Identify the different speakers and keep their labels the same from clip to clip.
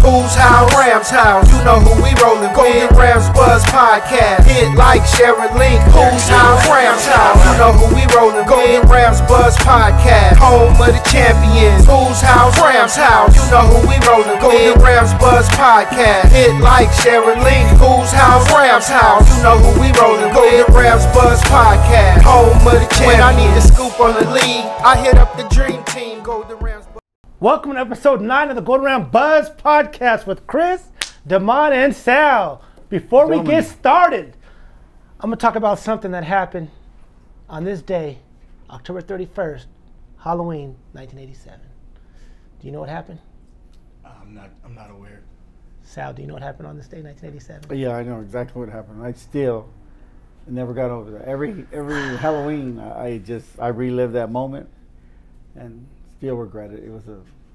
Speaker 1: Who's house? Rams house. You know who we rollin' with. Golden Rams Buzz Podcast. Hit like, share, and link. Who's house? Rams house. You know who we rollin' with. Golden Rams Buzz Podcast. Home of the champions. Who's house? Rams house. You know who we rollin' with. Golden Rams Buzz Podcast. Hit like, share, and link. Who's house? Rams house. You know who we rollin' with. Golden Rams Buzz Podcast. Home of the champions. When I need to scoop on the league, I hit up the dream team. Golden Rams.
Speaker 2: Welcome to episode 9 of the Golden Ram Buzz Podcast with Chris, Damon, and Sal. Before we get started, I'm going to talk about something that happened on this day, October 31st, Halloween, 1987. Do you know what happened?
Speaker 3: I'm not aware.
Speaker 2: Sal, do you know what happened on this day, 1987?
Speaker 4: Yeah, I know exactly what happened. I still never got over that. Every Halloween, I relive that moment and still regret it. It was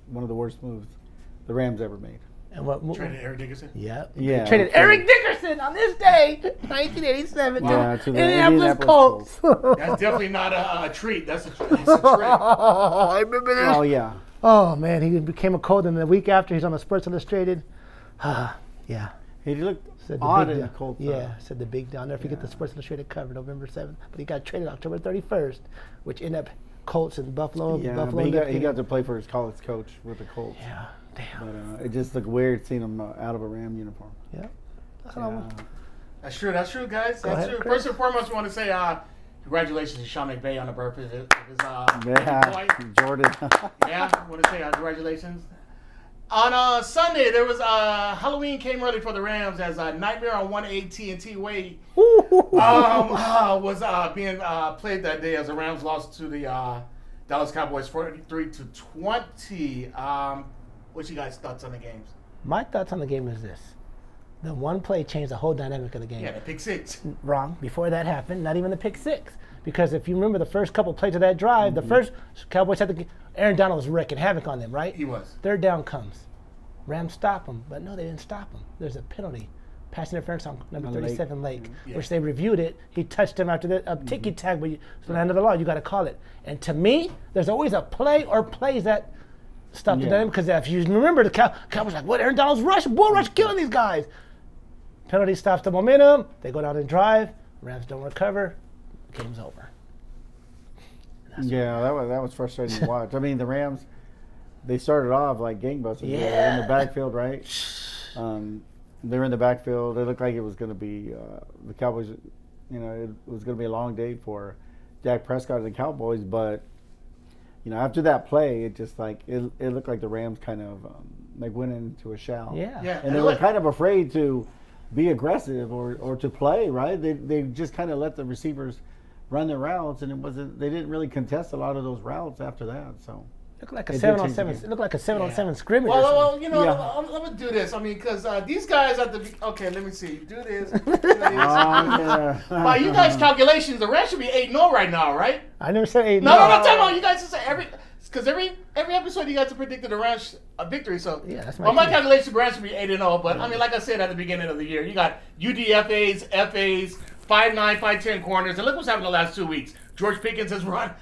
Speaker 4: one of the worst moves the Rams ever made.
Speaker 2: And what
Speaker 3: Traded Eric Dickerson?
Speaker 2: Yep.
Speaker 4: Yeah.
Speaker 2: Traded Eric Dickerson on this day, 1987,
Speaker 4: to the
Speaker 2: Indianapolis Colts.
Speaker 3: That's definitely not a treat. That's a treat.
Speaker 2: I remember this.
Speaker 4: Oh, yeah.
Speaker 2: Oh, man, he became a Colt, and the week after, he's on the Sports Illustrated. Yeah.
Speaker 4: He looked
Speaker 2: Said the
Speaker 4: odd
Speaker 2: big
Speaker 4: in the
Speaker 2: deal.
Speaker 4: Colts.
Speaker 2: Yeah, said the big deal. I'll never forget the Sports Illustrated cover, November 7th. But he got traded October 31st, which ended up Colts in Buffalo.
Speaker 4: Yeah,
Speaker 2: Buffalo
Speaker 4: but he got to play for his college coach with the Colts.
Speaker 2: Yeah, damn.
Speaker 4: But it just looked weird seeing him out of a Ram uniform.
Speaker 2: Yeah.
Speaker 3: That's true, guys. That's
Speaker 2: ahead,
Speaker 3: true.
Speaker 2: Chris.
Speaker 3: First and foremost, we want to say congratulations to Sean McVay on the birth of his boy.
Speaker 4: Jordan.
Speaker 3: Yeah, I want to say congratulations. On Sunday, there was Halloween came early for the Rams as Nightmare on 1 AT&T Way was being played that day as the Rams lost to the Dallas Cowboys 43-20. What's you guys' thoughts on the games?
Speaker 2: My thoughts on the game is this. The one play changed the whole dynamic of the game.
Speaker 3: Yeah, the pick six.
Speaker 2: Wrong. Before that happened, not even the pick six. Because if you remember the first couple plays of that drive, the first Cowboys had Aaron Donald was wreaking havoc on them, right?
Speaker 3: He was.
Speaker 2: Third down comes. Rams stop him, but no, they didn't stop him. There's a penalty. Pass interference on number 37, Lake, which they reviewed it. He touched him after the ticky tag, but it's the land of the law. You got to call it. And to me, there's always a play or plays that stop the dynamic. Because if you remember, the Cowboys like, what? Aaron Donald's bull rush, killing these guys. Penalty stops the momentum. They go down and drive. Rams don't recover. Game's over.
Speaker 4: Yeah, that was frustrating to watch. I mean, the Rams, they started off like gangbusters.
Speaker 2: Yeah.
Speaker 4: They were in the backfield, right? They were in the backfield. It looked like it was going to be the Cowboys. It was going to be a long day for Dak Prescott and the Cowboys. But after that play, it just it looked like the Rams kind of went into a shell.
Speaker 2: Yeah.
Speaker 4: And they were kind of afraid to be aggressive or to play, right? They just kind of let the receivers run their routes, and they didn't really contest a lot of those routes after that. So
Speaker 2: looked like a 7-on-7. It looked like a 7-on-7 scrimmage.
Speaker 3: Well, let me do this. I mean, because these guys at the let me see. Do this. By you guys' calculations, the Rams should be 8-0 right now, right?
Speaker 2: I never said 8-0.
Speaker 3: No, I'm talking about you guys. Because every episode you guys have predicted the Rams a victory. So
Speaker 2: yeah, that's
Speaker 3: my calculation, the Rams should be 8-0. But I mean, like I said at the beginning of the year, you got UDFAs, FAs, 5'9", 5'10" corners, and look what's happened the last 2 weeks. George Pickens has went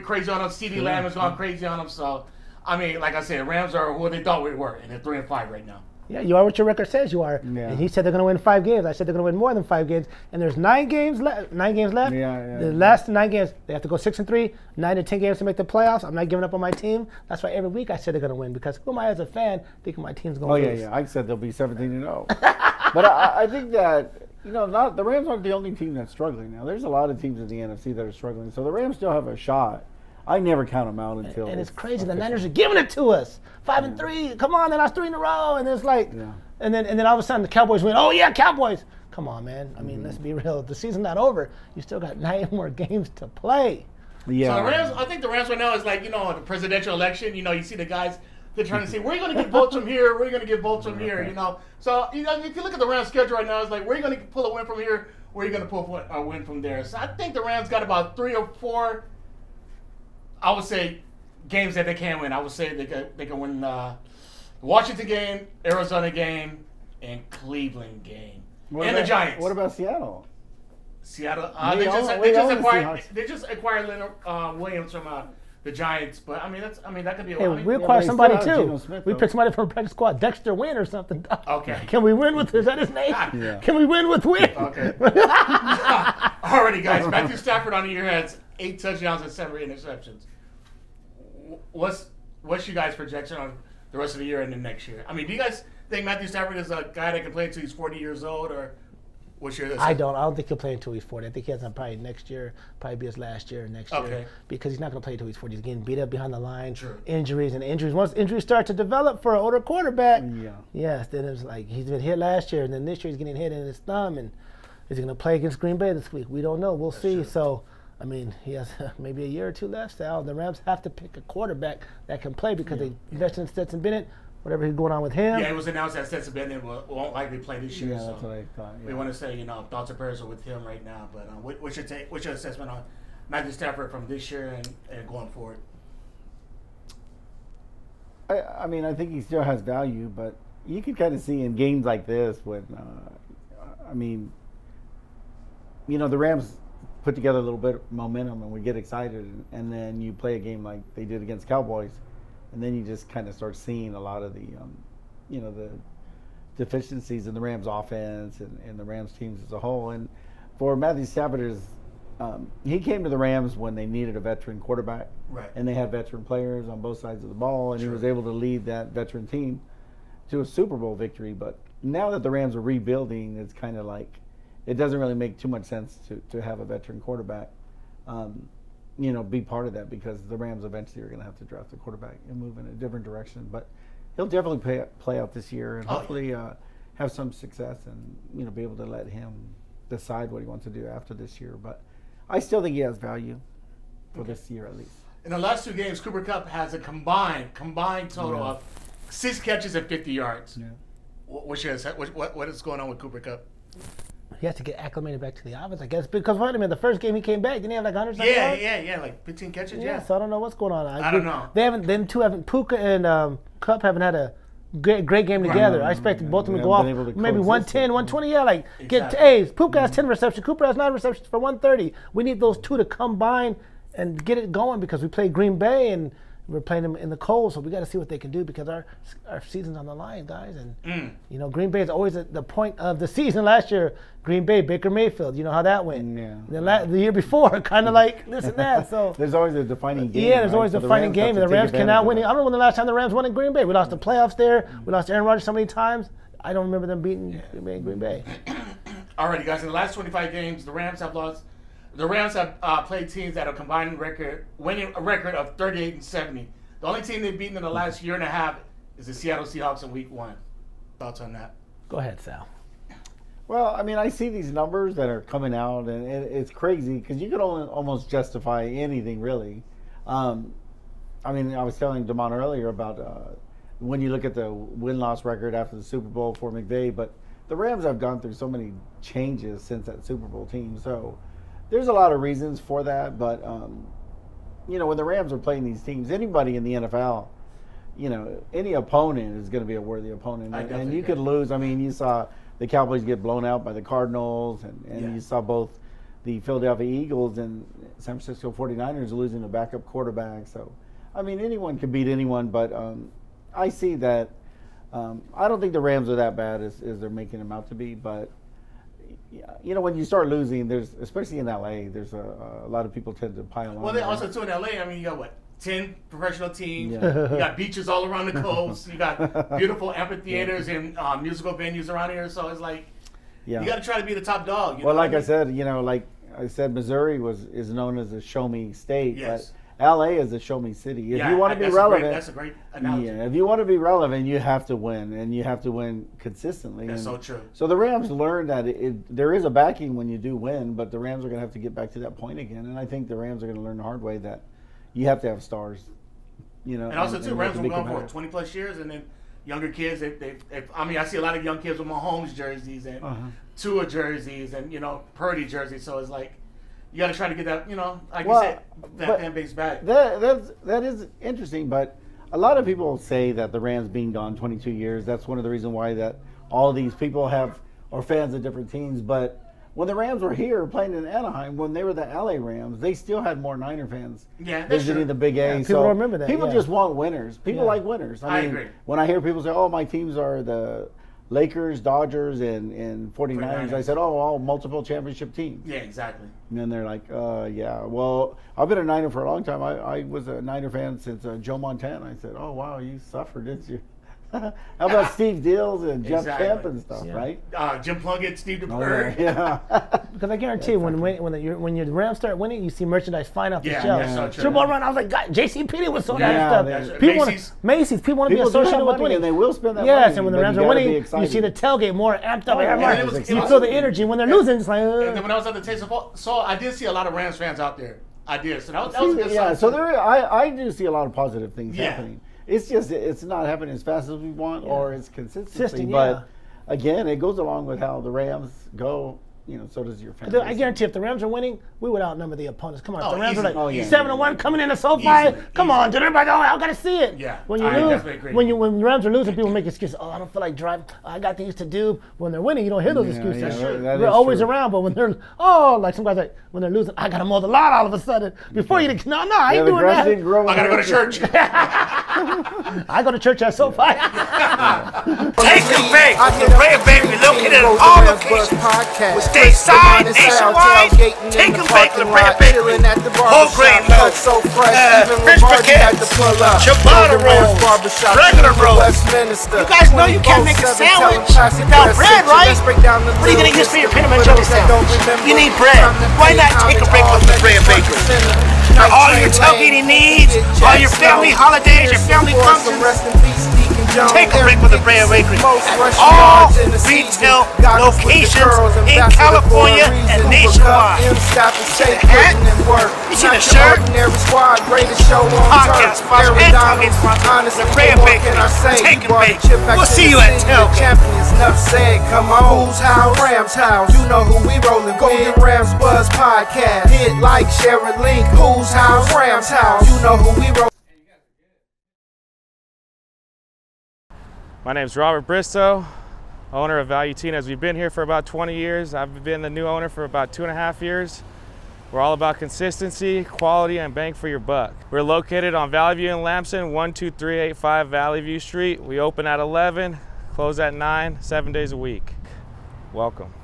Speaker 3: crazy on him. CeeDee Lamb has gone crazy on him. So, I mean, like I said, Rams are who they thought we were, and they're 3-5 right now.
Speaker 2: Yeah, you are what your record says you are. Yeah. And he said they're going to win 5 games. I said they're going to win more than 5 games. And there's 9 games left.
Speaker 4: Yeah.
Speaker 2: The last 9 games, they have to go 6-3, 9 to 10 games to make the playoffs. I'm not giving up on my team. That's why every week I said they're going to win, because who am I as a fan thinking my team's going to lose?
Speaker 4: Yeah. I said they'll be 17-0. But I think that the Rams aren't the only team that's struggling now. There's a lot of teams in the NFC that are struggling. So the Rams still have a shot. I never count them out until.
Speaker 2: And it's crazy. The Niners are giving it to us. 5-3. Come on, they lost 3 in a row, and it's like, and then all of a sudden the Cowboys win. Oh yeah, Cowboys. Come on, man. I mean, let's be real. The season's not over. You still got 9 more games to play.
Speaker 4: Yeah.
Speaker 3: So the Rams, I think the Rams right now is like the presidential election. You see the guys. They're trying to say, where are you going to get votes from here? Where are you going to get votes from here? So if you look at the Rams' schedule right now, it's like, where are you going to pull a win from here? Where are you going to pull a win from there? So I think the Rams got about 3 or 4. I would say games that they can win. I would say they can win the Washington game, Arizona game, and Cleveland game, and the Giants.
Speaker 4: What about Seattle?
Speaker 3: Seattle.
Speaker 4: They
Speaker 3: They just acquired Leonard Williams from the Giants. But I mean, that could be.
Speaker 2: Hey,
Speaker 3: I mean,
Speaker 2: we acquire somebody too.
Speaker 4: Smith,
Speaker 2: we pick somebody from a practice squad, Dexter Wynn or something.
Speaker 3: Okay.
Speaker 2: Can we win with? Is that his name?
Speaker 4: Yeah.
Speaker 2: Can we win with Wynn?
Speaker 3: Okay. Alrighty, guys. Matthew Stafford on the year has 8 touchdowns and 7 interceptions. What's your guys' projection on the rest of the year and the next year? I mean, do you guys think Matthew Stafford is a guy that can play until he's 40 years old, or what's your?
Speaker 2: I don't think he'll play until he's 40. I think he has to probably next year, probably be his last year next year, because he's not going to play until he's 40. He's getting beat up behind the line, injuries. Once injuries start to develop for an older quarterback, yes, then it's like he's been hit last year, and then this year he's getting hit in his thumb, and is he going to play against Green Bay this week? We don't know. We'll see. True. So, I mean, he has maybe a year or two left. So the Rams have to pick a quarterback that can play because they invested in Stetson Bennett. Whatever is going on with him.
Speaker 3: Yeah, it was announced that Stetson Bennett won't likely play this year.
Speaker 4: Yeah,
Speaker 3: so
Speaker 4: that's what I thought. Yeah.
Speaker 3: We want to say, thoughts and prayers are with him right now. But what's your assessment on Matthew Stafford from this year and going forward?
Speaker 4: I mean, I think he still has value, but you can kind of see in games like this when, the Rams put together a little bit of momentum and we get excited, and then you play a game like they did against Cowboys. And then you just kind of start seeing a lot of the, the deficiencies in the Rams offense and the Rams teams as a whole. And for Matthew Stafford, he came to the Rams when they needed a veteran quarterback.
Speaker 3: Right.
Speaker 4: And they had veteran players on both sides of the ball. And he was able to lead that veteran team to a Super Bowl victory. But now that the Rams are rebuilding, it's kind of like it doesn't really make too much sense to have a veteran quarterback. Be part of that, because the Rams eventually are going to have to draft a quarterback and move in a different direction. But he'll definitely play out this year and hopefully have some success and be able to let him decide what he wants to do after this year. But I still think he has value for this year at least. In
Speaker 3: the last 2 games, Cooper Kupp has a combined total of 6 catches and 50 yards. Yeah. What is going on with Cooper Kupp?
Speaker 2: He has to get acclimated back to the offense, I guess. Because the first game he came back, didn't he have like 100 something yards?
Speaker 3: Yeah, like 15 catches. Yeah.
Speaker 2: So I don't know what's going on.
Speaker 3: I don't know.
Speaker 2: Them two haven't. Puka and Kupp haven't had a great game together. I expected both of them to go off maybe 110, 120. Yeah, Puka has 10 receptions. Cooper has 9 receptions for 130. We need those two to combine and get it going, because we played Green Bay and we're playing them in the cold, so we got to see what they can do, because our season's on the line, guys. And Green Bay is always the point of the season. Last year, Green Bay, Baker Mayfield, you know how that went. Yeah. The year before, kind of like this and that. So
Speaker 4: there's always a defining game.
Speaker 2: Yeah, there's always a defining game, and the Rams cannot win. I don't know when the last time the Rams won in Green Bay. We lost the playoffs there. We lost Aaron Rodgers so many times. I don't remember them beating Green Bay.
Speaker 3: Alrighty, guys. In the last 25 games, the Rams have lost. The Rams have played teams that have combined winning a record of 38-70. The only team they've beaten in the last year and a half is the Seattle Seahawks in Week 1. Thoughts on that?
Speaker 2: Go ahead, Sal.
Speaker 4: Well, I see these numbers that are coming out, and it's crazy, because you could almost justify anything, really. I was telling Damon earlier about when you look at the win-loss record after the Super Bowl for McVay, but the Rams have gone through so many changes since that Super Bowl team. So there's a lot of reasons for that, but when the Rams are playing these teams, anybody in the NFL, any opponent is going to be a worthy opponent. And you could lose. You saw the Cowboys get blown out by the Cardinals, and you saw both the Philadelphia Eagles and San Francisco 49ers losing a backup quarterback. So, anyone can beat anyone, but I see that. I don't think the Rams are that bad as they're making them out to be, but when you start losing, especially in LA, there's a lot of people tend to pile on.
Speaker 3: Well, they also too in LA. You got 10 professional teams. Yeah. You got beaches all around the coast. You got beautiful amphitheaters and musical venues around here. So it's like you got to try to be the top dog.
Speaker 4: I said, Missouri is known as a show me state.
Speaker 3: Yes.
Speaker 4: But LA is a show me city. If you want to be relevant,
Speaker 3: that's a great analogy.
Speaker 4: Yeah, if you want to be relevant, you have to win, and you have to win consistently.
Speaker 3: That's so true.
Speaker 4: So the Rams learned that there is a backing when you do win, but the Rams are going to have to get back to that point again. And I think the Rams are going to learn the hard way that you have to have stars.
Speaker 3: And also too, Rams were going for 20+ years, and then younger kids. I see a lot of young kids with Mahomes jerseys and Tua jerseys and Purdy jerseys. So it's like, you got to try to get that, like you said, that fan base back.
Speaker 4: That is interesting, but a lot of people say that the Rams being gone 22 years, that's one of the reasons why that all these people are fans of different teams. But when the Rams were here playing in Anaheim, when they were the LA Rams, they still had more Niner fans visiting the Big A.
Speaker 2: Yeah, people don't remember that.
Speaker 4: People just want winners. People like winners.
Speaker 3: I agree.
Speaker 4: When I hear people say, "Oh, my teams are the Lakers, Dodgers, and 49ers," I said, "Oh, all multiple championship teams."
Speaker 3: Yeah, exactly.
Speaker 4: And then they're like, "Yeah, well, I've been a Niner for a long time. I was a Niner fan since Joe Montana." I said, "Oh, wow, you suffered, didn't you?" How about Steve Dills and Jeff Kemp and stuff, right?
Speaker 3: Jim Plunkett, Steve DeBerg.
Speaker 4: Yeah.
Speaker 2: Because I guarantee when your Rams start winning, you see merchandise flying off the shelf.
Speaker 3: Yeah, so
Speaker 2: Super Bowl run, I was like, God, JCPenney was so
Speaker 4: Yeah,
Speaker 2: that stuff. People Macy's. People want to be associated with winning.
Speaker 4: And they will spend that money.
Speaker 2: Yes, and when the Rams are winning, you
Speaker 4: excited.
Speaker 2: see the tailgate more amped up. You
Speaker 3: was
Speaker 2: feel the energy. When they're losing, it's like.
Speaker 3: And then when I was at the Taste of so I did see a lot of Rams fans out there. I did. So that was a good sign.
Speaker 4: Yeah, so I do see a lot of positive things happening. It's just it's not happening as fast as we want, or it's consistency. But again, it goes along with how the Rams go. You know, so does your family.
Speaker 2: I guarantee if the Rams are winning, we would outnumber the opponents. Come on, if the Rams are like 7-1 coming in a SoFi, come on, dude, everybody, I gotta see it.
Speaker 3: Yeah,
Speaker 2: when you lose, when the Rams are losing, people make excuses. Oh, I don't feel like driving. I got things to do. When they're winning, you don't hear those excuses. They're always around, but when they're like some guys like when they're losing, I gotta mow the lawn all of a sudden. Before you, I ain't doing that.
Speaker 3: I gotta go to church.
Speaker 2: I go to church at SoFi.
Speaker 5: Take the bank. The Prayer Bank, we located at all locations. Stateside, nationwide. Take them back to the Prayer Bank. Whole grain loaf, French baguettes, ciabatta rolls, regular rolls. You guys know you can't make a sandwich without bread, right? What are you gonna use for your peanut butter jelly sandwich? You need bread. Why not take a break from the Prayer Bakery? For all your tailgating needs, all your family holidays, your family functions. Take a break with the Prayer Bakery. All retail locations in California and nationwide. You see the hat? You see the shirt? Podcast sponsor and tailgate sponsor. The Prayer Bakery. Take a break. We'll see you at tailgate.
Speaker 1: Enough said, come on. Who's house? Rams house. You know who we rolling. Golden Rams Buzz Podcast. Hit like, share a link. Who's house? Rams house. You know who we rolling.
Speaker 6: My name's Robert Bristow, owner of Value Tina's. We've been here for about 20 years. I've been the new owner for about 2.5 years. We're all about consistency, quality, and bang for your buck. We're located on Valley View in Lamson, 12385 Valley View Street. We open at 11, close at 9, 7 days a week. Welcome.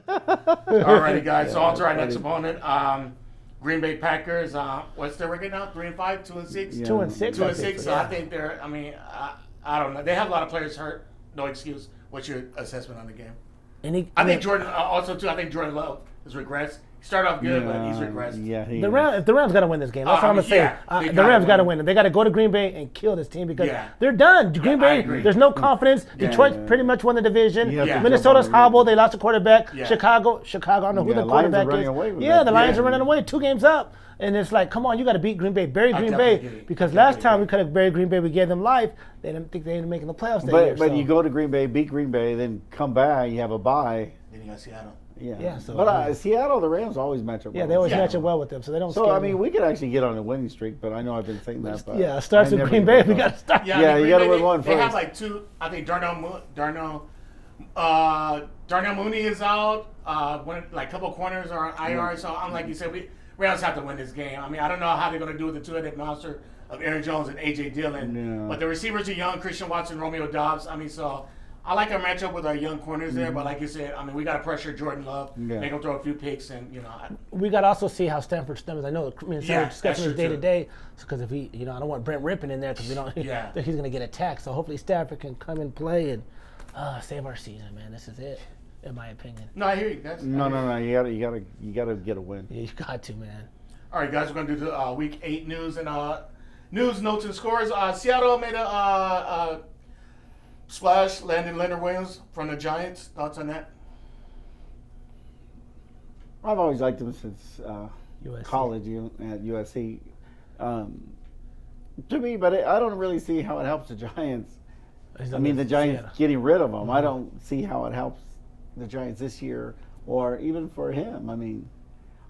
Speaker 3: Alrighty, guys. So on to our next opponent. Green Bay Packers. What's their record now? 3-5, 2-6.
Speaker 2: Yeah. 2-6.
Speaker 3: 2-6. So I think they're. I mean, I don't know. They have a lot of players hurt. No excuse. What's your assessment on the game? I think Jordan. Also, too. I think Jordan Love has regressed. He started off good, but he's regressed.
Speaker 4: Yeah,
Speaker 2: if the Rams got to win this game, that's what I'm gonna say. The Rams got to win it. They got to go to Green Bay and kill this team because they're done. Green Bay, there's no confidence. Detroit pretty much won the division. Minnesota's hobbled. They lost a quarterback. Chicago, I don't know who the quarterback is. The Lions are running away. 2 games up. And it's like, come on, you got to beat Green Bay. Bury Green Bay. Because last time we could have buried Green Bay, we gave them life. They didn't think they ended up making the playoffs that year.
Speaker 4: But you go to Green Bay, beat Green Bay, then come back, you have a bye.
Speaker 3: Then you got Seattle.
Speaker 4: Seattle, the Rams always match up well.
Speaker 2: Yeah, they always match up well with them, so they don't
Speaker 4: So, I mean, we could actually get on a winning streak, but I know I've been saying that. But
Speaker 2: it starts with Green Bay. We got to start.
Speaker 3: Yeah,
Speaker 4: you got to win one first.
Speaker 3: They have like 2, I think Darnell Mooney is out. Like a couple corners are on IR, so I'm like you said, Rams have to win this game. I mean, I don't know how they're going to do with the two-headed monster of Aaron Jones and A.J. Dillon. But the receivers are young, Christian Watson, Romeo Doubs. I mean, so I like our matchup with our young corners there. But like you said, I mean, we got to pressure Jordan Love, make him throw a few picks. And,
Speaker 2: we got to also see how Stanford stems. I know Stanford discussing his day-to-day. Because if he, I don't want Brent Rippon in there because we don't. He's going to get attacked. So hopefully Stanford can come and play and save our season, man. This is it. In my opinion.
Speaker 3: No, I hear you.
Speaker 4: No. You gotta get a win.
Speaker 2: Yeah, you got to, man.
Speaker 3: All right, guys, we're gonna do the Week 8 news and news, notes, and scores. Seattle made a splash, landing Leonard Williams from the Giants. Thoughts on that?
Speaker 4: I've always liked him since college at USC. To me, but I don't really see how it helps the Giants. I mean, the Giants getting rid of him. I don't see how it helps the Giants this year, or even for him. I mean,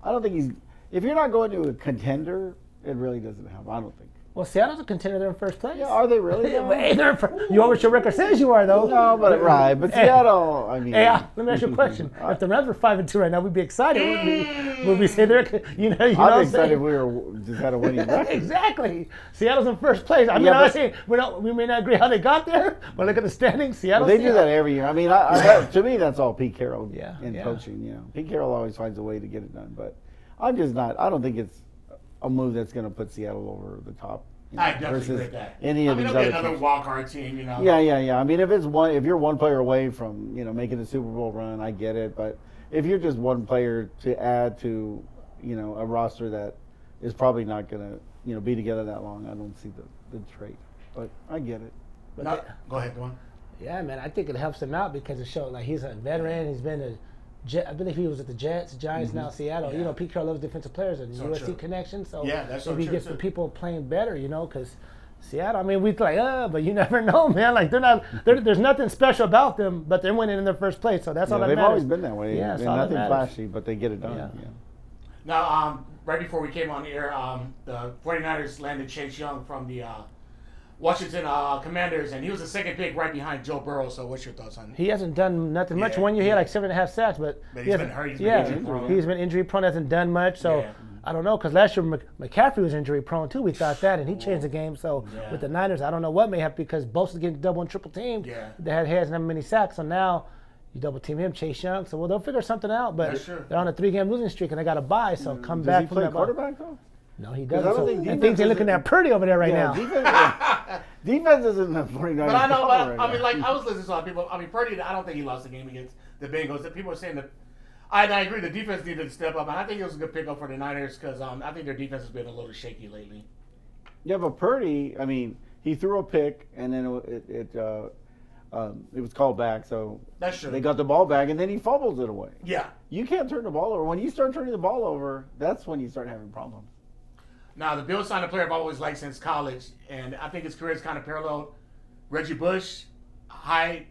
Speaker 4: I don't think if you're not going to a contender, it really doesn't help. I don't think.
Speaker 2: Well, Seattle's a contender. They're in first place.
Speaker 4: Yeah, are they really?
Speaker 2: Hey, they're in first. You are what your record says you are, though.
Speaker 4: No, but right. But Seattle, I mean.
Speaker 2: Hey, let me ask you a question. If the Rams were 5-2 right now, we'd be excited, wouldn't we? Would we say they're, you know what
Speaker 4: I'd
Speaker 2: I'm
Speaker 4: be excited
Speaker 2: saying?
Speaker 4: if we were just had a winning record.
Speaker 2: Exactly. Seattle's in first place. I mean, I'm saying we may not agree how they got there, but look at the standings. Seattle.
Speaker 4: They do that every year. I mean, to me, that's all Pete Carroll in coaching. You know, Pete Carroll always finds a way to get it done. But I'm just not. I don't think it's a move that's going to put Seattle over the top. You know,
Speaker 3: I definitely agree with that.
Speaker 4: Any of these
Speaker 3: they'll
Speaker 4: other
Speaker 3: get another
Speaker 4: teams.
Speaker 3: walk-on team, you know.
Speaker 4: Yeah. I mean, if you're one player away from making the Super Bowl run, I get it. But if you're just one player to add to a roster that is probably not going to be together that long, I don't see the trade. But I get it.
Speaker 3: Go ahead, go on.
Speaker 2: Yeah, man, I think it helps him out because it shows like he's a veteran. He's been a Jet, I believe he was at the Jets, Giants, now Seattle.
Speaker 3: Yeah.
Speaker 2: You know, Pete Carroll loves defensive players and
Speaker 3: So
Speaker 2: USC
Speaker 3: true.
Speaker 2: connection. So
Speaker 3: that's
Speaker 2: maybe
Speaker 3: so
Speaker 2: he gets
Speaker 3: true,
Speaker 2: the
Speaker 3: too.
Speaker 2: people playing better, because Seattle, I mean, we like, but you never know, man. Like, there's nothing special about them, but they're winning in their first place. So that's all that
Speaker 4: they've
Speaker 2: matters.
Speaker 4: always been that way.
Speaker 2: Yeah,
Speaker 4: They're
Speaker 2: all that
Speaker 4: nothing
Speaker 2: matters.
Speaker 4: flashy, but they get it done.
Speaker 2: Yeah.
Speaker 4: Yeah.
Speaker 3: Now, right before we came on the air, the 49ers landed Chase Young from the Washington Commanders, and he was the second pick right behind Joe Burrow. So what's your thoughts on
Speaker 2: He hasn't done nothing much.
Speaker 3: Yeah,
Speaker 2: 1 year he had like 7.5 sacks, but
Speaker 3: But
Speaker 2: he
Speaker 3: he's
Speaker 2: hasn't-
Speaker 3: been hurt. He's been injury prone.
Speaker 2: He's been injury prone. Hasn't done much. So
Speaker 3: Yeah.
Speaker 2: I don't know, because last year McCaffrey was injury prone too. We thought that, and he changed the game. So
Speaker 3: Yeah.
Speaker 2: with the Niners, I don't know what may happen because Bosa's getting double and triple teamed.
Speaker 3: Yeah.
Speaker 2: They hasn't had many sacks, so now you double team him, Chase Young. So they'll figure something out. But
Speaker 3: That's true.
Speaker 2: they're on a 3-game losing streak, and they got a bye. So come
Speaker 4: Does
Speaker 2: back
Speaker 4: he
Speaker 2: from
Speaker 4: play
Speaker 2: that bye.
Speaker 4: quarterback though?
Speaker 2: No, he
Speaker 4: 'Cause I
Speaker 2: doesn't.
Speaker 4: don't
Speaker 2: So,
Speaker 4: think
Speaker 2: and
Speaker 4: defense
Speaker 2: things are looking
Speaker 4: isn't-
Speaker 2: at Purdy over there right
Speaker 4: Yeah,
Speaker 2: now.
Speaker 4: defense isn't the 49ers.
Speaker 3: But I know,
Speaker 4: problem
Speaker 3: but I
Speaker 4: right
Speaker 3: mean,
Speaker 4: now.
Speaker 3: like I was listening to some people. I mean, Purdy. I don't think he lost the game against the Bengals. That people are saying that. I agree. The defense needed to step up, and I think it was a good pickup for the Niners because I think their defense has been a little shaky lately.
Speaker 4: Yeah, but Purdy, I mean, he threw a pick, and then it was called back. So
Speaker 3: That's true.
Speaker 4: they got the ball back, and then he fumbles it away.
Speaker 3: Yeah.
Speaker 4: You can't turn the ball over. When you start turning the ball over, that's when you start having problems.
Speaker 3: Now, the Bills signed a player I've always liked since college, and I think his career is kind of paralleled Reggie Bush. High,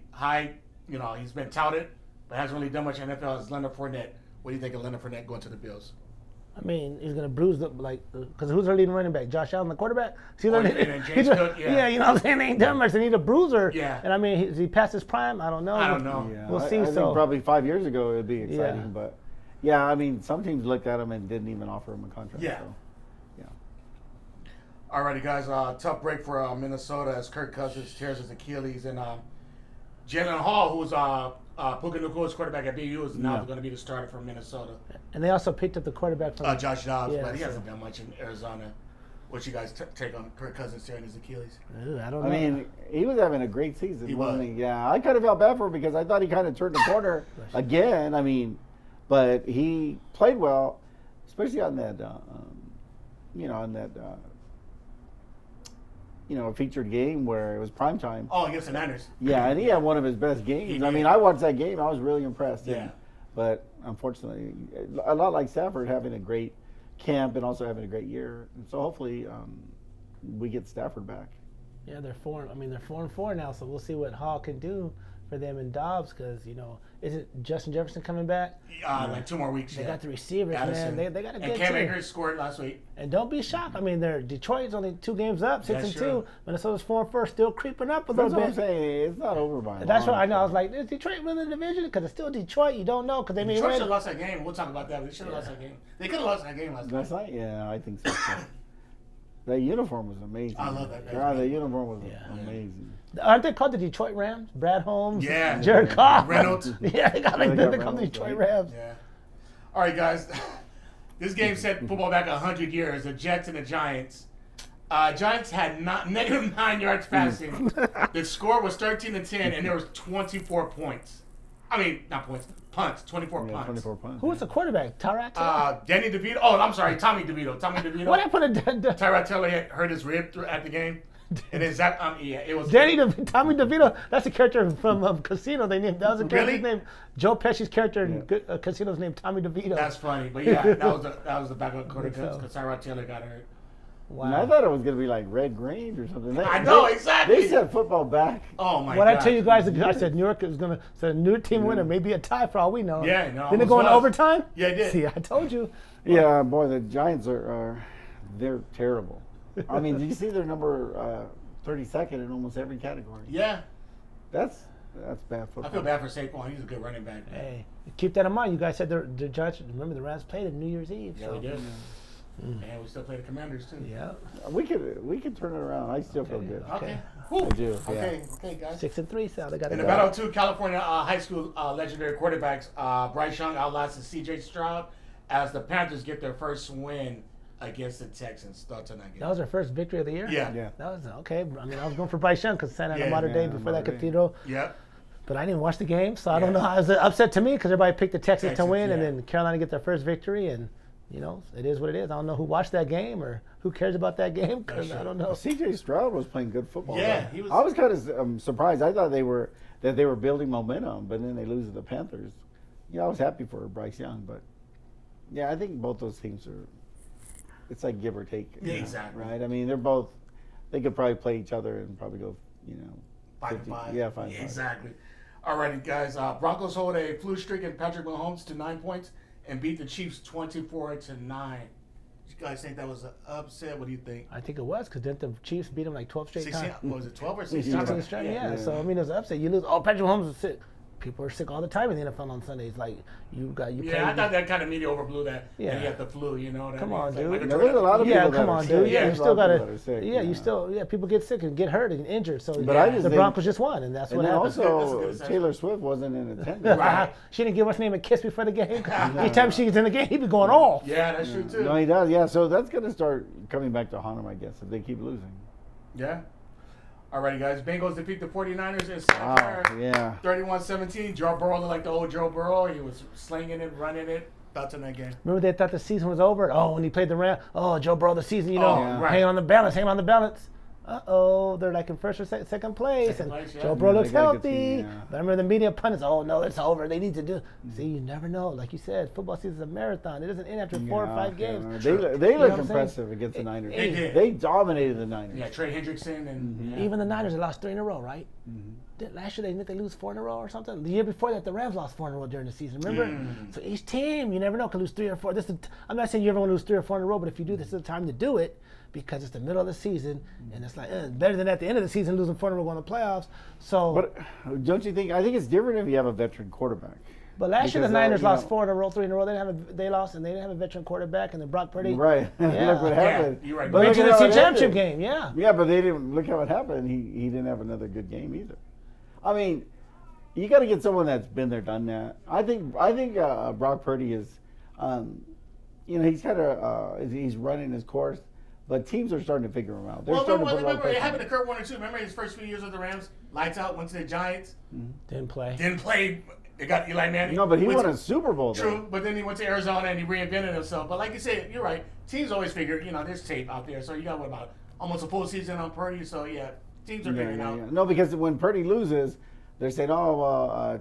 Speaker 3: he's been touted, but hasn't really done much in NFL as Leonard Fournette. What do you think of Leonard Fournette going to the Bills?
Speaker 2: I mean, he's gonna bruise them because who's their leading running back? Josh Allen, the quarterback. See,
Speaker 3: and then James Cook,
Speaker 2: yeah, you know what I'm saying? They ain't done much. They need a bruiser.
Speaker 3: Yeah.
Speaker 2: And I mean, is he past his prime? I don't know.
Speaker 3: I don't know.
Speaker 4: Yeah,
Speaker 2: We'll see,
Speaker 4: I think
Speaker 2: so-
Speaker 4: probably 5 years ago it would be exciting,
Speaker 2: Yeah.
Speaker 4: but yeah, I mean, some teams looked at him and didn't even offer him a contract.
Speaker 3: Yeah.
Speaker 4: So, yeah.
Speaker 3: Alrighty, guys. Tough break for Minnesota as Kirk Cousins tears his Achilles, and Jalen Hall, who's Puka Nukua's quarterback at BU, is now going to be the starter for Minnesota.
Speaker 2: And they also picked up the quarterback from.
Speaker 3: Josh Dobbs,
Speaker 2: Yeah,
Speaker 3: but he
Speaker 2: so-
Speaker 3: hasn't done much in Arizona. What you guys take on Kirk Cousins tearing his Achilles?
Speaker 2: I don't know.
Speaker 4: I mean, he was having a great season.
Speaker 3: He
Speaker 4: wasn't
Speaker 3: was.
Speaker 4: he? Yeah, I kind of felt bad for him because I thought he kind of turned the corner again. I mean, but he played well, especially on that, featured game where it was prime time.
Speaker 3: Oh, against the Niners.
Speaker 4: Yeah, and he had one of his best games.
Speaker 3: He
Speaker 4: I
Speaker 3: did.
Speaker 4: mean, I watched that game. I was really impressed.
Speaker 3: Yeah.
Speaker 4: But unfortunately, a lot like Stafford having a great camp and also having a great year. And so hopefully we get Stafford back.
Speaker 2: Yeah, they're 4-4 now, so we'll see what Hall can do for them and Dobbs because isn't Justin Jefferson coming back?
Speaker 3: Like 2 more weeks.
Speaker 2: They
Speaker 3: yeah.
Speaker 2: got the receivers,
Speaker 3: Addison.
Speaker 2: man. They got a
Speaker 3: And
Speaker 2: good
Speaker 3: Cam
Speaker 2: team.
Speaker 3: Akers scored last week.
Speaker 2: And don't be shocked. I mean, Detroit's only 2 games up, 6-2.
Speaker 3: true.
Speaker 2: Minnesota's 4-4, still creeping up a
Speaker 4: That's
Speaker 2: little
Speaker 4: what I'm
Speaker 2: bit.
Speaker 4: saying. It's not over by
Speaker 2: That's
Speaker 4: long,
Speaker 2: what I know. I was
Speaker 4: so.
Speaker 2: like, is Detroit winning the division? Because it's still Detroit. You don't know because they made
Speaker 3: Detroit should have
Speaker 2: it.
Speaker 3: lost that game. We'll talk about that. They should have lost that game. They could have lost that game last night.
Speaker 4: That's right. Yeah, I think so. too. That uniform was amazing.
Speaker 3: I love that.
Speaker 4: God, the uniform was
Speaker 2: Yeah.
Speaker 4: amazing.
Speaker 2: Aren't they called the Detroit Rams? Brad Holmes,
Speaker 3: Yeah.
Speaker 2: Jared Goff,
Speaker 3: Reynolds.
Speaker 2: Yeah, they got
Speaker 4: They got
Speaker 2: they call the
Speaker 4: Reynolds,
Speaker 2: Detroit
Speaker 4: right?
Speaker 2: Rams.
Speaker 3: Yeah. All right, guys. This game set football back 100 years. The Jets and the Giants. Giants had negative 9 yards passing. The score was 13-10, and there was 24 points. I mean, not points, punts. 24
Speaker 4: Yeah,
Speaker 3: punts.
Speaker 4: 24 punts.
Speaker 2: Who was the quarterback? Tyrod Taylor?
Speaker 3: Danny DeVito. Oh, I'm sorry, Tommy DeVito. Tommy DeVito.
Speaker 2: What happened to
Speaker 3: Tyrod Taylor had hurt his rib at the game, and then Zach. It was
Speaker 2: Tommy DeVito? That's a character from Casino. They named that was a character's
Speaker 3: Really?
Speaker 2: name. Joe Pesci's character in Casino's named Tommy DeVito.
Speaker 3: That's funny, but yeah, that was the backup quarterback
Speaker 2: So.
Speaker 3: because Tyrod Taylor got hurt.
Speaker 2: Wow.
Speaker 4: And I thought it was going to be like Red Grange or something.
Speaker 3: I know, exactly.
Speaker 4: They set football back.
Speaker 3: Oh my
Speaker 2: What
Speaker 3: god!
Speaker 2: I tell you guys, I said New York is gonna. So a new team winner, maybe a tie for all we know.
Speaker 3: Yeah, no,
Speaker 2: Didn't it
Speaker 3: almost
Speaker 2: go into
Speaker 3: was.
Speaker 2: overtime?
Speaker 3: Yeah, it did.
Speaker 2: See, I told you.
Speaker 4: Yeah, boy, the Giants they're terrible. I mean, did you see their number 32nd in almost every category?
Speaker 3: Yeah.
Speaker 4: That's bad football.
Speaker 3: I feel bad for Saquon. He's a good running back.
Speaker 2: Hey, keep that in mind. You guys said the Giants. Remember the Rams played on New Year's Eve.
Speaker 3: Yeah,
Speaker 2: So.
Speaker 3: we did. And we still play the Commanders too.
Speaker 2: Yeah.
Speaker 4: We could turn it around. I still feel good.
Speaker 3: Okay.
Speaker 4: I do. Yeah.
Speaker 3: Okay, guys.
Speaker 2: 6-3, so they got
Speaker 3: In
Speaker 2: to
Speaker 3: the
Speaker 2: go.
Speaker 3: battle of two California high school legendary quarterbacks, Bryce Young outlasted C.J. Stroud as the Panthers get their first win against the Texans. Thoughts on that game?
Speaker 2: That was their first victory of the year?
Speaker 3: Yeah.
Speaker 4: Yeah.
Speaker 2: That was okay. I mean, I was going for Bryce Young because San Antonio
Speaker 3: Yeah,
Speaker 2: Mater Day
Speaker 4: yeah,
Speaker 2: before that
Speaker 4: Mater Day.
Speaker 2: Cathedral.
Speaker 3: Yep.
Speaker 2: But I didn't watch the game, so I don't
Speaker 3: Yeah.
Speaker 2: know. I was upset to me because everybody picked the Texans to
Speaker 3: Texans,
Speaker 2: win and
Speaker 3: yeah.
Speaker 2: then Carolina get their first victory. And, you know, it is what it is. I don't know who watched that game or who cares about that game because I don't know.
Speaker 4: C.J. Stroud was playing good football.
Speaker 3: Yeah,
Speaker 4: though.
Speaker 3: he was-
Speaker 4: I was kind of surprised. I thought they were building momentum, but then they lose to the Panthers. I was happy for Bryce Young, but yeah, I think both those teams are. It's like give or take.
Speaker 3: Yeah, exactly.
Speaker 4: Right. I mean, they could probably play each other and probably go.
Speaker 3: 5-5.
Speaker 4: Yeah, 5-5.
Speaker 3: Exactly. Alrighty, guys. Broncos hold a flu streak in Patrick Mahomes to 9 points and beat the Chiefs 24-9. You guys think that was an upset? What do you think?
Speaker 2: I think it was because didn't the Chiefs beat them like 12 straight
Speaker 3: 16,
Speaker 2: times?
Speaker 3: what was it 12 or 16?
Speaker 2: 16 straight, yeah. So, I mean, it was an upset. You lose. Oh, Patrick Mahomes is sick. People are sick all the time in the NFL on Sundays. Like, you play.
Speaker 3: Yeah, I thought that kind of media overblew that.
Speaker 2: Yeah.
Speaker 3: And he had the flu, you know what
Speaker 2: Come
Speaker 3: I mean?
Speaker 2: on,
Speaker 3: It's like
Speaker 2: dude.
Speaker 3: Michael
Speaker 4: No, there's a lot of
Speaker 2: Yeah,
Speaker 4: people that
Speaker 2: come
Speaker 4: are
Speaker 2: on,
Speaker 4: sick.
Speaker 2: dude.
Speaker 3: Yeah,
Speaker 2: You
Speaker 3: there's
Speaker 2: still got
Speaker 4: people that are
Speaker 2: to.
Speaker 4: sick,
Speaker 2: Yeah, you still. Yeah, people get sick and get hurt and injured. So
Speaker 4: But I just
Speaker 2: the
Speaker 4: think-
Speaker 2: Broncos just won, and that's
Speaker 4: And
Speaker 2: what
Speaker 4: then
Speaker 2: happened.
Speaker 3: That's a
Speaker 4: also,
Speaker 3: good assessment.
Speaker 4: Taylor Swift wasn't in attendance.
Speaker 3: Right.
Speaker 2: She didn't give what's name a kiss before the game. Anytime she's in the game, he be going off.
Speaker 3: Yeah, that's true too.
Speaker 4: No, he does. Yeah, so that's going to start coming back to haunt him, I guess, if they keep losing.
Speaker 3: Yeah. Alrighty, guys. Bengals defeat the 49ers in
Speaker 4: Wow,
Speaker 3: Santa
Speaker 4: yeah.
Speaker 3: 31-17. Joe Burrow looked like the old Joe Burrow. He was slinging it, running it. Thoughts on that game?
Speaker 2: Remember they thought the season was over? Oh, when he played the Rams. Oh, Joe Burrow, the season, you know,
Speaker 3: Oh, yeah. Right.
Speaker 2: hang on the balance. Uh-oh, they're like in first or second place.
Speaker 3: Second
Speaker 2: And
Speaker 3: place, yeah.
Speaker 2: Joe Burrow
Speaker 4: Yeah,
Speaker 2: looks
Speaker 4: they got a good
Speaker 2: healthy.
Speaker 4: team, yeah.
Speaker 2: But I remember the media pundits, oh, no, it's over. They need to do. See, you never know. Like you said, football season is a marathon. It doesn't end after 4 or 5 games.
Speaker 4: They
Speaker 2: You
Speaker 4: look
Speaker 2: know what I'm
Speaker 4: impressive against the Niners.
Speaker 3: They did.
Speaker 4: They dominated the Niners.
Speaker 3: Yeah, Trey Hendrickson and yeah.
Speaker 2: Even the Niners, they lost 3 in a row, right? Last year, didn't they lose 4 in a row or something? The year before that, the Rams lost 4 in a row during the season. Remember? So each team, you never know, can lose 3 or 4. I'm not saying you ever want to lose 3 or 4 in a row, but if you do, this is the time to do it because it's the middle of the season, and it's like better than at the end of the season losing 4 in a row going to the playoffs. So,
Speaker 4: But don't you think? I think it's different if you have a veteran quarterback.
Speaker 2: but last year the
Speaker 4: because,
Speaker 2: Niners
Speaker 4: you
Speaker 2: lost
Speaker 4: know-
Speaker 2: 4 in a row, 3 in a row. They lost, and they didn't have a veteran quarterback, and then Brock Purdy.
Speaker 4: Right.
Speaker 2: Yeah.
Speaker 4: Look what happened.
Speaker 3: you're right.
Speaker 4: But
Speaker 2: Went
Speaker 4: look
Speaker 2: to
Speaker 4: at
Speaker 2: the
Speaker 4: how
Speaker 2: NFC
Speaker 4: it
Speaker 2: championship
Speaker 4: ended.
Speaker 2: game, yeah.
Speaker 4: Yeah, but they didn't. Look how it happened. He didn't have another good game either. I mean, you got to get someone that's been there, done that. I think Brock Purdy is, he's kind of he's running his course, but teams are starting to figure him out. They're
Speaker 3: Well,
Speaker 4: starting to put a lot of
Speaker 3: remember it
Speaker 4: pressure
Speaker 3: happened
Speaker 4: on
Speaker 3: to Kurt Warner too. Remember his first few years with the Rams? Lights out, went to the Giants,
Speaker 2: Didn't play.
Speaker 3: didn't play. It got Eli Manning.
Speaker 4: him. No, but he
Speaker 3: Went
Speaker 4: won
Speaker 3: to-
Speaker 4: a Super Bowl.
Speaker 3: True, but then he went to Arizona and he reinvented himself. But like you said, you're right. Teams always figure, there's tape out there. So you got, what, about almost a full season on Purdy. So, yeah, teams are figuring out.
Speaker 4: No, because when Purdy loses, they're saying,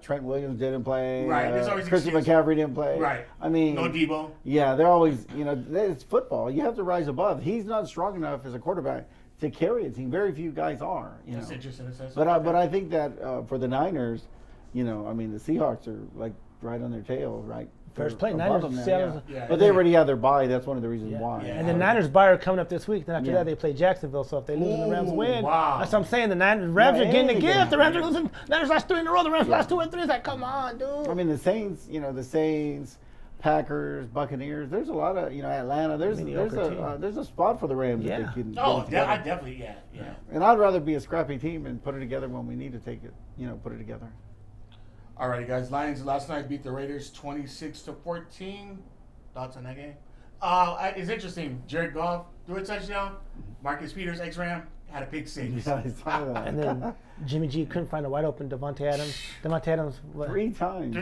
Speaker 4: Trent Williams didn't play.
Speaker 3: Right, there's always
Speaker 4: Christian
Speaker 3: excuse.
Speaker 4: McCaffrey didn't play.
Speaker 3: Right.
Speaker 4: I mean,
Speaker 3: No Debo.
Speaker 4: yeah, they're always, it's football. You have to rise above. He's not strong enough as a quarterback to carry a team. Very few guys are.
Speaker 3: That's interesting.
Speaker 4: But I think that for the Niners, the Seahawks are like right on their tail, right?
Speaker 2: First
Speaker 4: They're
Speaker 2: play,
Speaker 4: above
Speaker 2: Niners,
Speaker 4: them now,
Speaker 2: Seattle's-
Speaker 3: Yeah.
Speaker 4: But they already had their bye. That's one of the reasons why.
Speaker 3: Yeah.
Speaker 2: And the Niners bye are coming up this week. Then after
Speaker 4: Yeah.
Speaker 2: that, they play Jacksonville. So if they lose and the Rams
Speaker 3: Ooh,
Speaker 2: win,
Speaker 3: wow.
Speaker 2: that's what I'm saying. The Rams are getting the
Speaker 4: anything can
Speaker 2: gift. The Rams are
Speaker 4: happen.
Speaker 2: losing. Niners lost 3 in a row. The Rams lost 2 and 3. It's like, come on, dude.
Speaker 4: I mean, the Saints, Packers, Buccaneers. There's a lot of Atlanta. There's
Speaker 2: Mediocre team.
Speaker 4: there's a spot for the Rams
Speaker 2: Yeah.
Speaker 4: if they can.
Speaker 3: Oh,
Speaker 4: get it together.
Speaker 3: I definitely, yeah.
Speaker 4: And I'd rather be a scrappy team and put it together when we need to take it. Put it together.
Speaker 3: Alrighty, guys. Lions last night beat the Raiders 26-14. Thoughts on that game? It's interesting. Jared Goff threw a touchdown. Marcus Peters, ex-Ram, had a pick six.
Speaker 4: Yeah, I saw that.
Speaker 2: And then Jimmy G couldn't find a wide open Devontae Adams. Devontae Adams, what
Speaker 4: 3 times.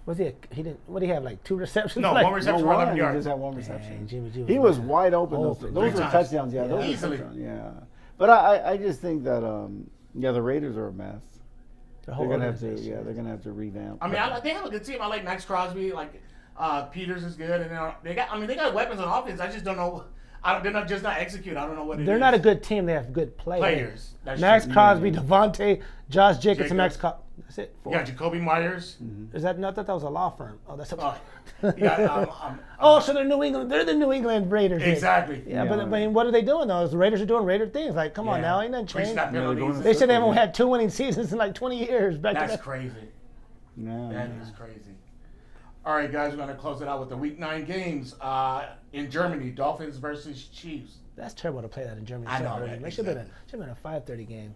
Speaker 2: was he? He didn't. What did he have? Like 2 receptions?
Speaker 3: No,
Speaker 2: Like,
Speaker 3: one reception for 11
Speaker 4: He
Speaker 3: yards.
Speaker 4: just had one
Speaker 2: Dang,
Speaker 4: reception.
Speaker 2: Jimmy G
Speaker 4: He was
Speaker 2: mad.
Speaker 4: wide open. Those
Speaker 2: Open.
Speaker 4: were
Speaker 3: Three times.
Speaker 4: touchdowns. Yeah,
Speaker 2: Yeah.
Speaker 4: those were
Speaker 3: Easily.
Speaker 4: touchdowns. Yeah. But I just think that the Raiders are a mess.
Speaker 2: The whole
Speaker 4: They're gonna have to
Speaker 2: organization.
Speaker 4: they're gonna have to revamp.
Speaker 3: I mean, they have a good team. I like Max Crosby. Like Peters is good, and they got weapons on offense. I just don't know. They're not execute. I don't know what it is.
Speaker 2: They're not a good team. They have good players.
Speaker 3: That's
Speaker 2: Max
Speaker 3: true.
Speaker 2: Crosby, Devontae, Josh Jacobs, and Max.
Speaker 3: Jacobs.
Speaker 2: That's it.
Speaker 3: You got Jacoby Myers.
Speaker 2: Is that not that was a law firm? Oh, that's a.
Speaker 3: You got,
Speaker 2: oh, so they're New England. They're the New England Raiders.
Speaker 3: exactly.
Speaker 2: Yeah, but I mean, what are they doing though? The Raiders are doing Raider things. Like, come on now, ain't that changed?
Speaker 3: Pre-snap penalties.
Speaker 2: They said they haven't had 2 winning seasons in like 20 years.
Speaker 3: That's crazy.
Speaker 4: Yeah.
Speaker 3: That is crazy. All right, guys, we're going to close it out with the Week 9 games in Germany. Dolphins versus Chiefs.
Speaker 2: That's terrible to play that in Germany.
Speaker 3: I know
Speaker 2: early.
Speaker 3: that,
Speaker 2: It should have been a 5:30 game.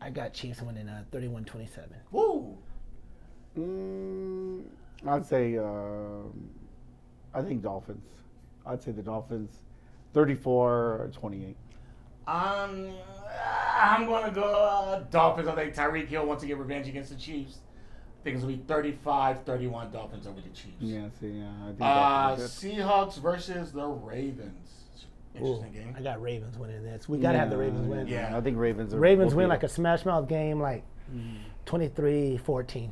Speaker 2: I got Chiefs winning 31-27.
Speaker 3: Woo!
Speaker 4: I'd say, I think Dolphins. I'd say the Dolphins, 34-28.
Speaker 3: I'm going to go Dolphins. I think Tyreek Hill wants to get revenge against the Chiefs. I think it's going to be 35-31 Dolphins over the Chiefs.
Speaker 4: Yeah, I think
Speaker 3: Seahawks versus the Ravens. Interesting game.
Speaker 2: I got Ravens winning this. We got to have the Ravens win.
Speaker 3: Yeah.
Speaker 4: I think Ravens
Speaker 2: win like a smash mouth game, like 23-14.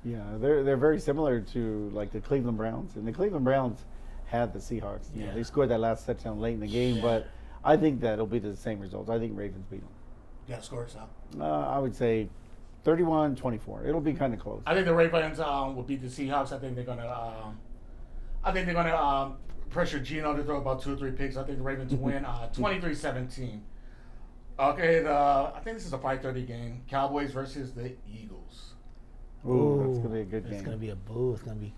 Speaker 4: Yeah, they're very similar to like the Cleveland Browns, and the Cleveland Browns had the Seahawks. You know, they scored that last touchdown late in the game, but I think that it'll be the same results. I think Ravens beat them.
Speaker 3: Yeah, score us out.
Speaker 4: I would say 31-24. It'll be kind of close.
Speaker 3: I think the Ravens will beat the Seahawks. I think they're gonna. Pressure Geno to throw about 2 or 3 picks. I think the Ravens win 23-17. Okay, I think this is a 5:30 game. Cowboys versus the Eagles.
Speaker 4: Ooh, that's gonna be a good game.
Speaker 2: It's gonna be a boo. It's gonna be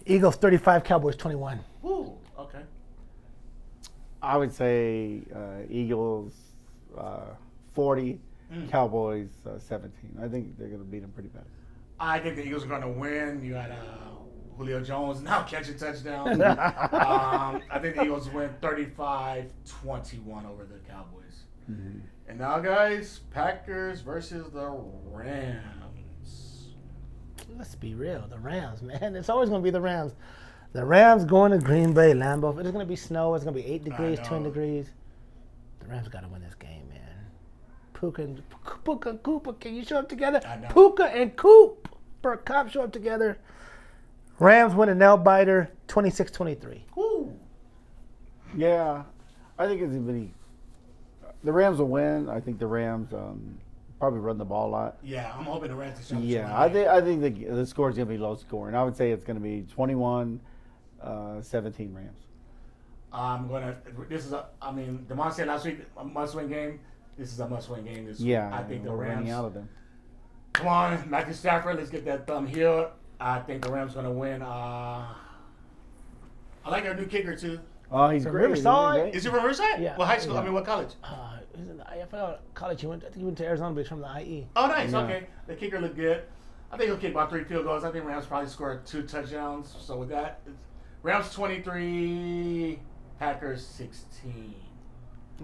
Speaker 2: Eagles 35, Cowboys 21.
Speaker 3: Ooh, okay.
Speaker 4: I would say Eagles 40, Cowboys 17. I think they're gonna beat them pretty bad.
Speaker 3: I think the Eagles are gonna win. You got Julio Jones now catching touchdowns. I think the Eagles win 35-21 over the Cowboys.
Speaker 4: Mm-hmm.
Speaker 3: And now, guys, Packers versus the Rams.
Speaker 2: Let's be real. The Rams, man. It's always going to be the Rams. The Rams going to Green Bay, Lambeau. It's going to be snow. It's going to be 8 degrees, 10 degrees. The Rams got to win this game, man. Puka and Cooper, can you show up together? Puka and Cooper Cup show up together. Rams win a nail-biter, 26-23.
Speaker 3: Woo.
Speaker 4: Yeah, I think it's really. The Rams will win. I think the Rams probably run the ball a lot.
Speaker 3: Yeah, I'm hoping the Rams to show up.
Speaker 4: Yeah, I think the score is going to be low scoring. I would say it's going to be 21-17 Rams.
Speaker 3: I'm gonna. This is Demond said last week a must-win game. This is a must-win game. This
Speaker 4: Yeah,
Speaker 3: week. I think the
Speaker 4: we're
Speaker 3: Rams.
Speaker 4: running out of them.
Speaker 3: Come on, Matthew Stafford. Let's get that thumb here. I think the Rams gonna win. I like our new kicker too.
Speaker 4: Oh, he's great.
Speaker 2: Riverside?
Speaker 3: Is he from Riverside?
Speaker 2: Yeah.
Speaker 3: What high school?
Speaker 2: Yeah.
Speaker 3: I mean, what college?
Speaker 2: I forgot what college he went. I think he went to Arizona, but he's from the IE.
Speaker 3: Oh, nice.
Speaker 4: Yeah.
Speaker 3: Okay, the kicker looked good. I think he'll kick about 3 field goals. I think Rams probably score 2 touchdowns. So with that, Rams 23, Packers 16.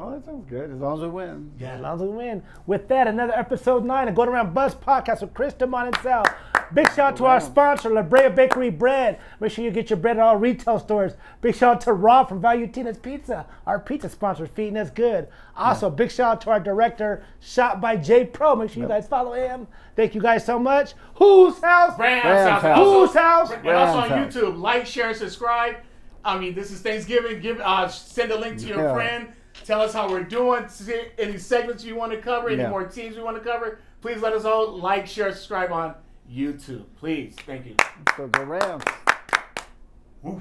Speaker 4: Oh, that sounds good. As long as we win.
Speaker 3: Yeah.
Speaker 2: As long as we win. With that, another episode 9 of Go Around Buzz Podcast with Chris, Demond, and Sal. Big shout out to our sponsor, La Brea Bakery Bread. Make sure you get your bread at all retail stores. Big shout out to Rob from Value Tina's Pizza, our pizza sponsor, feeding us good. Also, big shout out to our director, Shot by J Pro. Make sure you guys follow him. Thank you guys so much. Whose house?
Speaker 3: Rams house.
Speaker 2: Whose house?
Speaker 3: And also on YouTube, like, share, and subscribe. I mean, this is Thanksgiving. Send a link to your friend. Tell us how we're doing. See any segments you want to cover, any more teams you want to cover. Please let us know. Like, share, subscribe on YouTube. Please. Thank you.
Speaker 4: So the Rams.
Speaker 3: Woo.